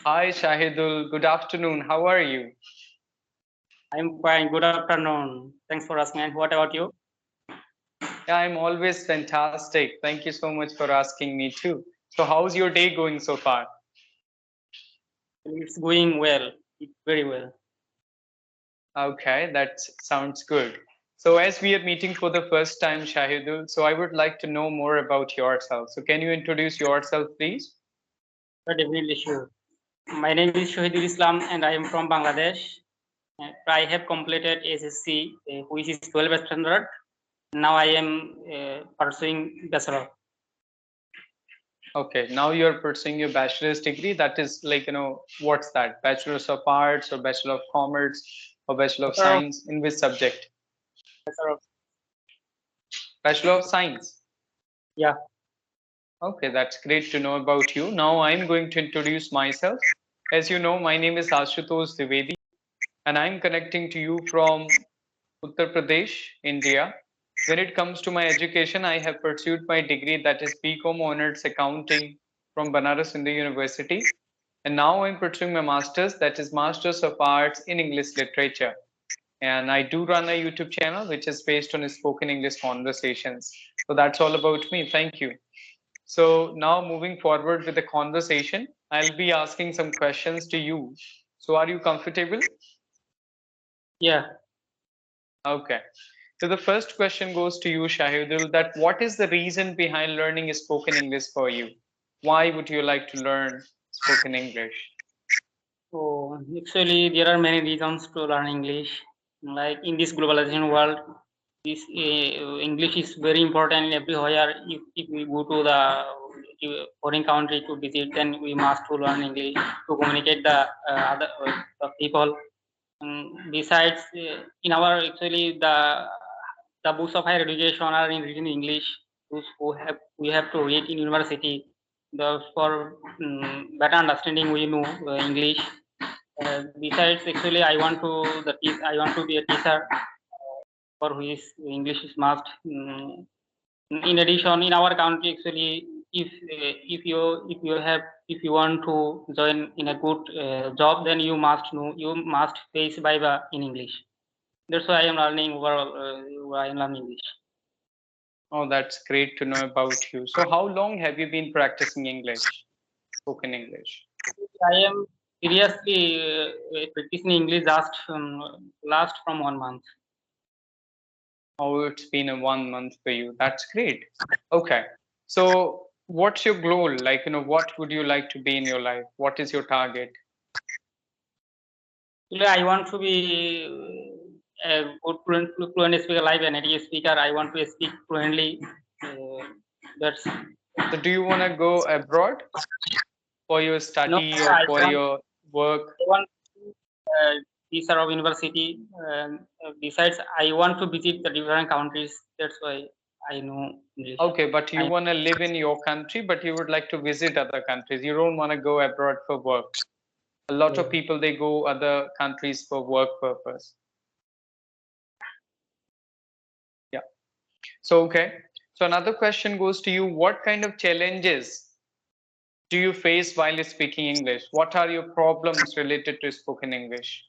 Hi Shahidul, good afternoon. How are you? I'm fine. Good afternoon. Thanks for asking. And what about you? Yeah, I'm always fantastic. Thank you so much for asking me too. So, how's your day going so far? It's going well. It's very well. Okay, that sounds good. So, as we are meeting for the first time, Shahidul, so I would like to know more about yourself. So, can you introduce yourself, please? Definitely sure. My name is Shahidul and I am from Bangladesh. I have completed SSC, which is 12th standard. Now I am pursuing bachelor. Okay, now you're pursuing your bachelor's degree. That is like, what's that? Bachelor's of Arts or Bachelor of Commerce or Bachelor of Bachelor of, Science in which subject? bachelor of, Bachelor of Science. yeah. Okay, that's great to know about you. Now I'm going to introduce myself. As you know, my name is Ashutosh Dwivedi, and I'm connecting to you from Uttar Pradesh, India. When it comes to my education, I have pursued my degree that is BCom Honors Accounting from Banaras Hindu University. And now I'm pursuing my master's that is Masters of Arts in English Literature. And I do run a YouTube channel which is based on spoken English conversations. So that's all about me. Thank you. So now moving forward with the conversation, I'll be asking some questions to you. So are you comfortable? Yeah. Okay. So the first question goes to you, Shahidul, that what is the reason behind learning spoken English for you? Why would you like to learn spoken English? So actually, there are many reasons to learn English. Like in this globalization world, this English is very important everywhere. If we go to the foreign country to visit, then we must to learn English to communicate the people. Besides, in our actually the books of higher education are in written English. Those who have we have to read in university. The for better understanding we know English. Besides, actually, I want to be a teacher for who is English is must. In addition, in our country, actually, if you have if you want to join in a good job, then you must face Viva in English. That's why I am learning overall. I am learning English. Oh, that's great to know about you. So how long have you been practicing English, spoken English? I am seriously practicing English last from 1 month. Oh, it's been a 1 month for you. That's great. Okay. So what's your goal? Like, what would you like to be in your life? What is your target? Actually, I want to be a good fluent speaker, like a native speaker. I want to speak fluently. Uh, that's So do you want to go abroad for your no. study or for your work? I want teacher of university. Besides, I want to visit the different countries. That's why I know English. Okay, but you I, want to live in your country, but you would like to visit other countries. You don't want to go abroad for work. A lot of people, they go other countries for work purpose. Yeah. So, okay. So another question goes to you. What kind of challenges do you face while speaking English? What are your problems related to spoken English?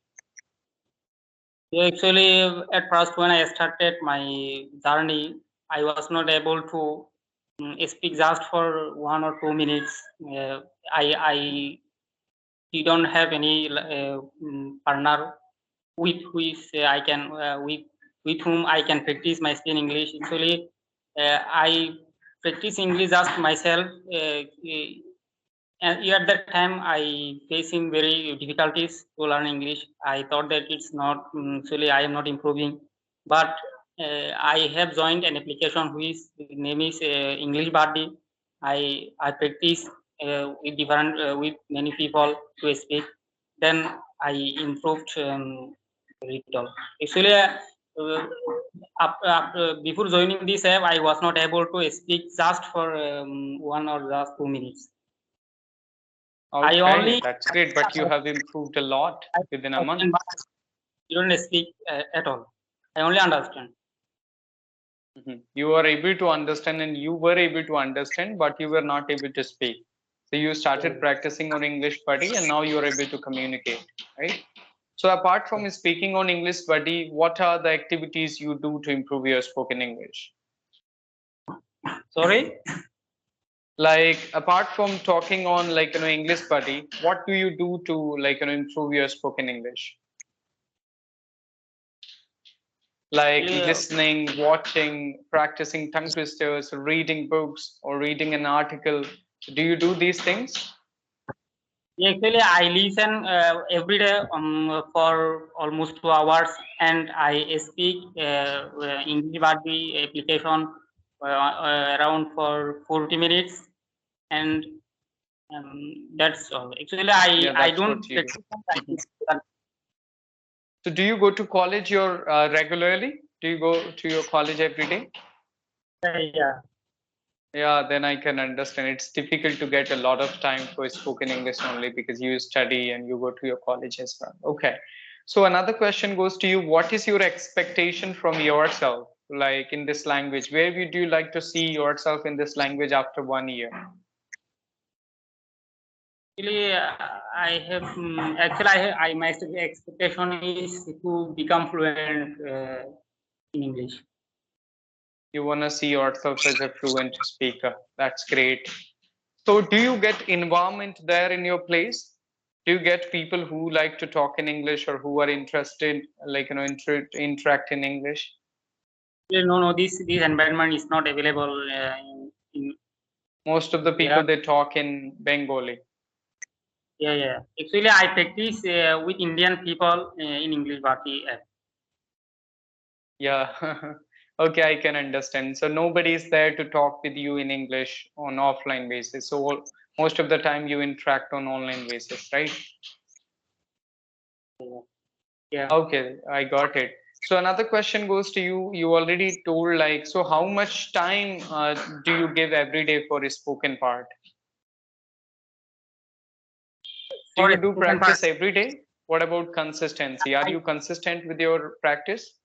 yeah, actually, at first when I started my journey, I was not able to speak just for 1 or 2 minutes. Uh, I don't have any partner with which I can with whom I can practice my speaking English. Actually, I practice English just myself. And at that time, I facing very difficulties to learn English. I thought that it's not actually I am not improving, but I have joined an application which name is English Buddy. I practice with many people to speak. Then I improved little. Actually, before joining this app, I was not able to speak just for 1 or just 2 minutes. I Okay, only that's great, but you have improved a lot within a month. understand, but I don't speak at all. I only understand. You are able to understand and you were able to understand, but you were not able to speak. So you started practicing on English Buddy, and now you are able to communicate, right? So apart from speaking on English Buddy, what are the activities you do to improve your spoken English? Sorry. Like apart from talking on English Buddy, what do you do to improve your spoken English? Like Yeah, listening, watching, practicing tongue twisters, reading books, or reading an article. Do you do these things? actually, I listen every day for almost 2 hours, and I speak English Bharati application around for 40 minutes, and that's all. Actually, I Yeah, I that's don't what you do. practice. Mhm. So do you go to college your regularly? Do you go to your college every day? Yeah. Yeah, then I can understand. It's difficult to get a lot of time for spoken English only because you study and you go to your college as well. Okay. So another question goes to you. What is your expectation from yourself, like in this language? Where would you like to see yourself in this language after 1 year? Actually, my expectation is to become fluent in English. You want to see yourself as a fluent speaker. That's great. So do you get environment there in your place? Do you get people who like to talk in English or who are interested, interact in English? No, no, this environment is not available in Most of the yeah, people they talk in Bengali. yeah, yeah. Actually, I practice with Indian people in English Bharati app. Yeah. Okay, I can understand. So nobody is there to talk with you in English on offline basis. So most of the time you interact on online basis, right? Yeah. Okay, I got it. So another question goes to you. You already told so how much time do you give every day for a spoken part? Do For you a do spoken part, practice every day? What about consistency? Are I you consistent with your practice?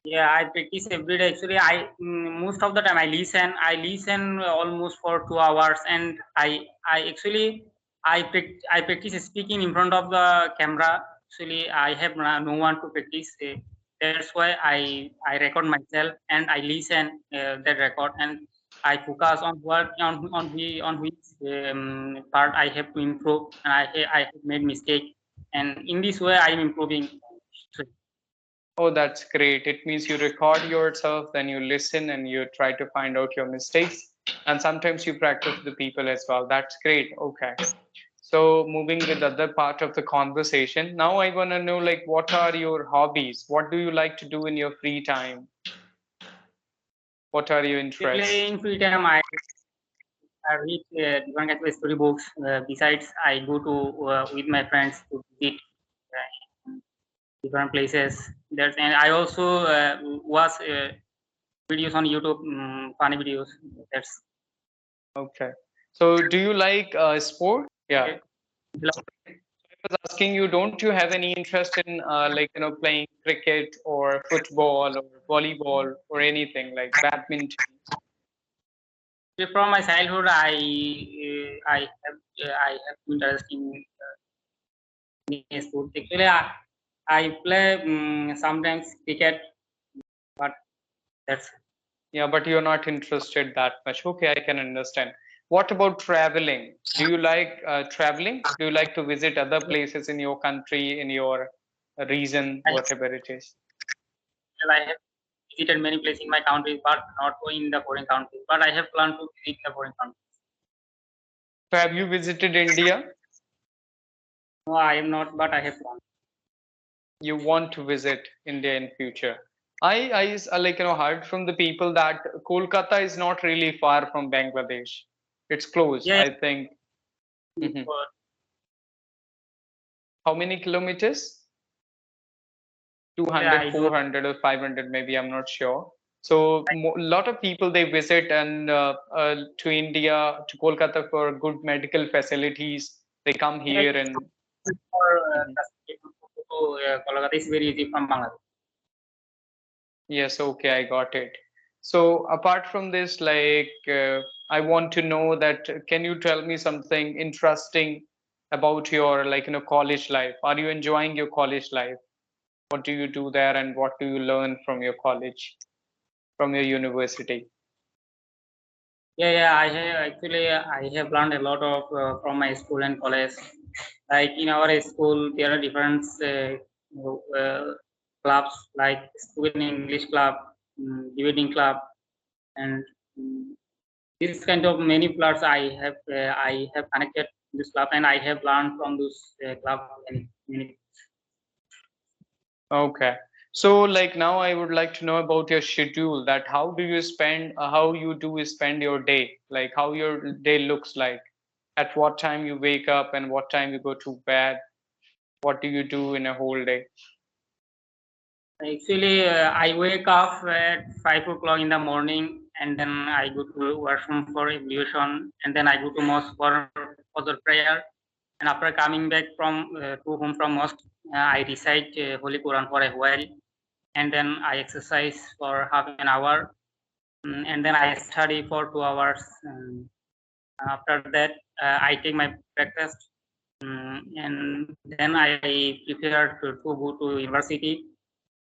yeah, I practice every day. Actually, most of the time I listen. I listen almost for 2 hours, and I practice speaking in front of the camera. Actually, I have no one to practice. That's why I record myself and I listen that record, and I focus on what on which part I have to improve, and I have made mistake, and in this way I am improving. So, Oh, that's great. It means you record yourself, then you listen and you try to find out your mistakes. And sometimes you practice the people as well. That's great. Okay. So moving with the other part of the conversation. Now I want to know what are your hobbies? What do you like to do in your free time? What are your Basically, interests? in free time, I read different kinds of story books. Besides, I go to with my friends to visit different places. That's and I also watch videos on YouTube, funny videos. That's Okay. So do you like sport? Yeah. uh, I was asking you, don't you have any interest in playing cricket or football or volleyball or anything like badminton? from my childhood. I have interest in sports. Actually, I play sometimes cricket, but that's Yeah, but you're not interested that much. Okay, I can understand. What about traveling? Do you like traveling? Do you like to visit other places in your country, in your region, I, whatever it is? I have visited many places in my country, but not in the foreign countries. But I have planned to visit the foreign countries. So have you visited India? No, I am not, but I have planned. You want to visit India in future? Heard from the people that Kolkata is not really far from Bangladesh. It's close, Yeah, I think. Mhm. for, How many kilometers? yeah, 200, I don't. 400, or 500 maybe, I'm not sure. So a lot of people they visit and to India, to Kolkata for good medical facilities. They come Yeah, here and for Mhm. Kolkata is very easy from Bangladesh. Yes, okay, I got it. So apart from this, I want to know that can you tell me something interesting about your college life? Are you enjoying your college life? What do you do there and what do you learn from your college, from your university? Yeah, I have actually I have learned a lot of from my school and college. Like in our school, there are different clubs like spoken English club, debating club, and um, this kind of many clubs I have connected this club and I have learned from this club many. Okay. So like now I would like to know about your schedule, that how do you spend, how you do spend your day, like how your day looks like, at what time you wake up and what time you go to bed, what do you do in a whole day? Actually, I wake up at 5 o'clock in the morning, and then I go to washroom for ablution, and then I go to mosque for the prayer. And after coming back from to home from mosque, I recite Holy Quran for a while, and then I exercise for half an hour, and then I study for 2 hours. After that, I take my breakfast, and then I prepare to go to university.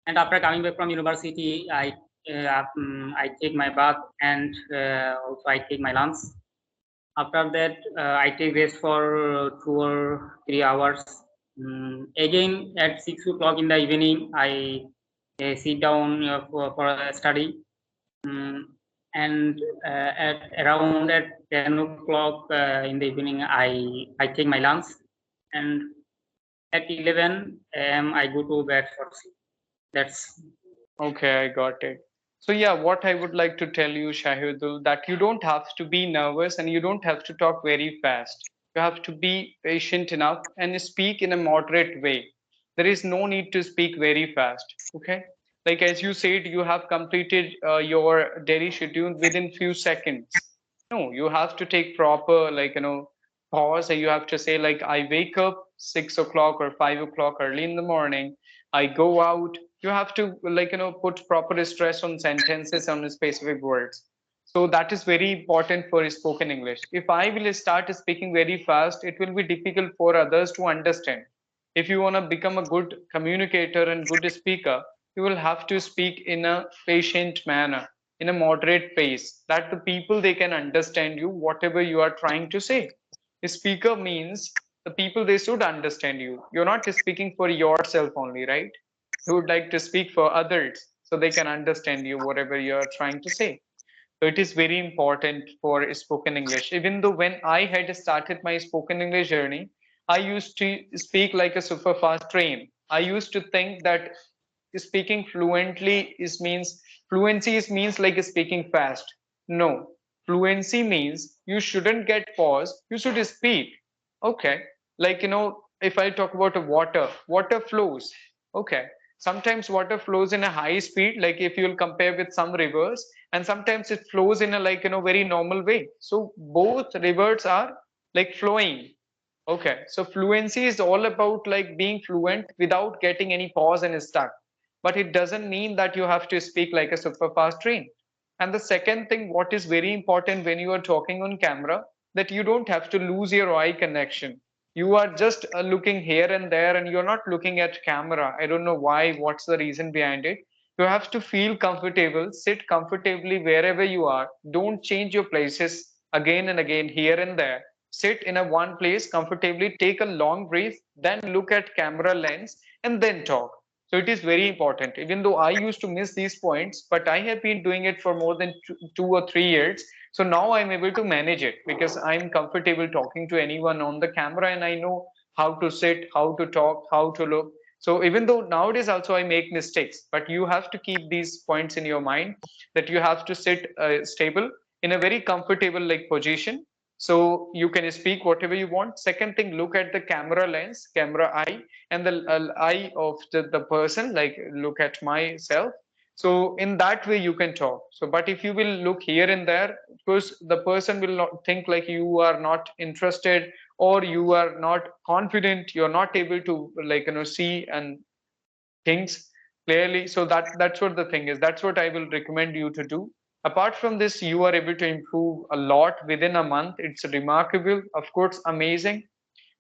And after coming back from university, I take my bath and also I take my lunch. After that, I take rest for 2 or 3 hours. Again, at 6 o'clock in the evening, I sit down for a study. Mm, and at around 10 o'clock in the evening, I take my lunch, and at 11 a.m. I go to bed for sleep. That's Okay, I got it. So yeah, what I would like to tell you, Shahidul, that you don't have to be nervous and you don't have to talk very fast. You have to be patient enough and speak in a moderate way. There is no need to speak very fast. Okay. Like as you said, you have completed your daily schedule within few seconds. No, you have to take proper, pause. And you have to say, like, I wake up 6 o'clock or 5 o'clock early in the morning. I go out. You have to, put proper stress on sentences, on specific words. So that is very important for spoken English. If I will start speaking very fast, it will be difficult for others to understand. If you want to become a good communicator and good speaker, you will have to speak in a patient manner, in a moderate pace, that the people they can understand you whatever you are trying to say. A speaker means the people they should understand you. You're not speaking for yourself only, right? You would like to speak for others so they can understand you whatever you're trying to say. So it is very important for spoken English. Even though when I had started my spoken English journey, I used to speak like a super fast train. I used to think that speaking fluently is means fluency is means like speaking fast. No, fluency means you shouldn't get pause. You should speak. Okay, if I talk about water, water flows. Okay, sometimes water flows in a high speed, like if you'll compare with some rivers, and sometimes it flows in a very normal way. So both rivers are like flowing. Okay, so fluency is all about like being fluent without getting any pause and stuck. But it doesn't mean that you have to speak like a super fast train. And the second thing, what is very important when you are talking on camera, that you don't have to lose your eye connection. You are just looking here and there and you're not looking at camera. I don't know why, what's the reason behind it. You have to feel comfortable, sit comfortably wherever you are. Don't change your places again and again here and there. Sit in a one place comfortably, take a long breath, then look at camera lens and then talk. So it is very important. Even though I used to miss these points, but I have been doing it for more than 2 or 3 years. So now I'm able to manage it because I'm comfortable talking to anyone on the camera and I know how to sit, how to talk, how to look. So even though nowadays also I make mistakes, but you have to keep these points in your mind, that you have to sit stable in a very comfortable like position, so you can speak whatever you want. Second thing, look at the camera lens, camera eye, and the eye of the person, like look at myself. So in that way you can talk. So but if you will look here and there, because the person will not think like you are not interested or you are not confident, you're not able to see and things clearly. So that's what the thing is. That's what I will recommend you to do. Apart from this, you are able to improve a lot within a month. It's remarkable, of course, amazing,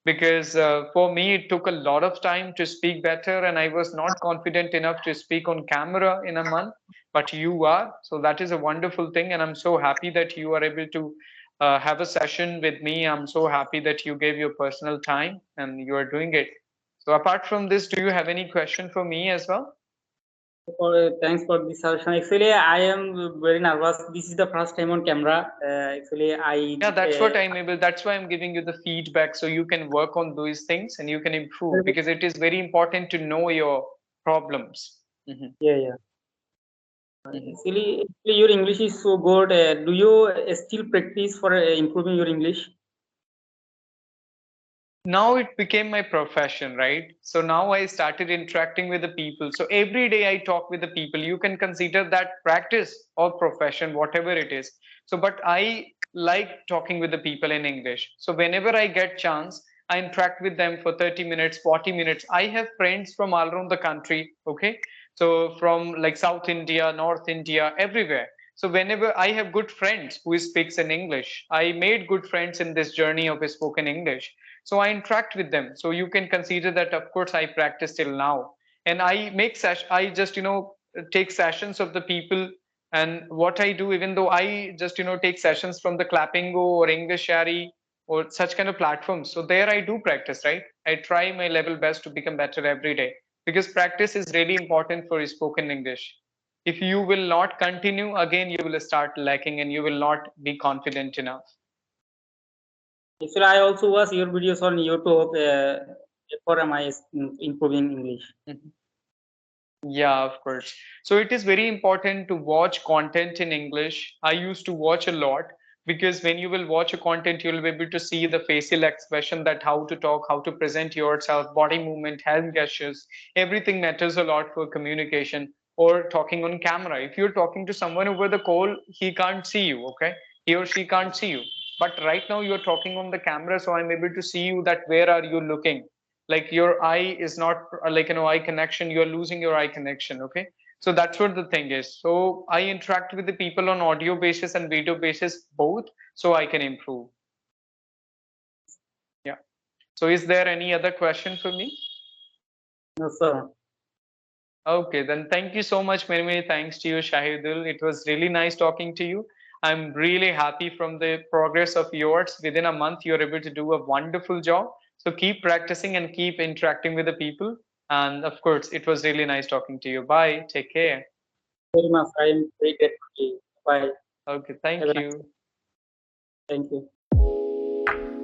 because for me it took a lot of time to speak better, and I was not confident enough to speak on camera in a month, but you are. So that is a wonderful thing, and I'm so happy that you are able to have a session with me. I'm so happy that you gave your personal time and you are doing it. So apart from this, do you have any question for me as well? Thanks for this suggestion. Actually, I am very nervous. This is the first time on camera. Actually, Yeah, that's what I'm able. That's why I'm giving you the feedback so you can work on those things and you can improve, because it is very important to know your problems. Mhm, yeah, yeah. mhm. Actually, your English is so good. Do you still practice for improving your English? Now it became my profession, right? So now I started interacting with the people. So every day I talk with the people. You can consider that practice or profession, whatever it is. So but I like talking with the people in English. So whenever I get chance, I interact with them for 30 minutes, 40 minutes. I have friends from all around the country. Okay, so from like South India, North India, everywhere. So whenever I have good friends who speaks in English, I made good friends in this journey of spoken English. So I interact with them. So you can consider that, of course, I practice till now. And I make I just, take sessions of the people. And what I do, even though I just, take sessions from the Clappingo or English Shari or such kind of platforms. So there I do practice, right? I try my level best to become better every day, because practice is really important for spoken English. If you will not continue, again, you will start lacking and you will not be confident enough. Actually, I also watch your videos on YouTube for my improving English. Mhm. Yeah, of course. So it is very important to watch content in English. I used to watch a lot, because when you will watch a content, you'll be able to see the facial expression, that how to talk, how to present yourself, body movement, hand gestures. Everything matters a lot for communication or talking on camera. If you're talking to someone over the call, he can't see you, okay? He or she can't see you. But right now you're talking on the camera, so I'm able to see you, that where are you looking? Like your eye is not like, eye connection, you're losing your eye connection. Okay, so that's what the thing is. So I interact with the people on audio basis and video basis both, so I can improve. Yeah. So is there any other question for me? No, sir. Okay, then thank you so much. Many, many thanks to you, Shahidul. It was really nice talking to you. I'm really happy from the progress of yours. Within a month, you're able to do a wonderful job. So keep practicing and keep interacting with the people. And of course, it was really nice talking to you. Bye. Take care. Very much. I am very grateful. Bye. Okay, Have thank a nice day. you. Thank you.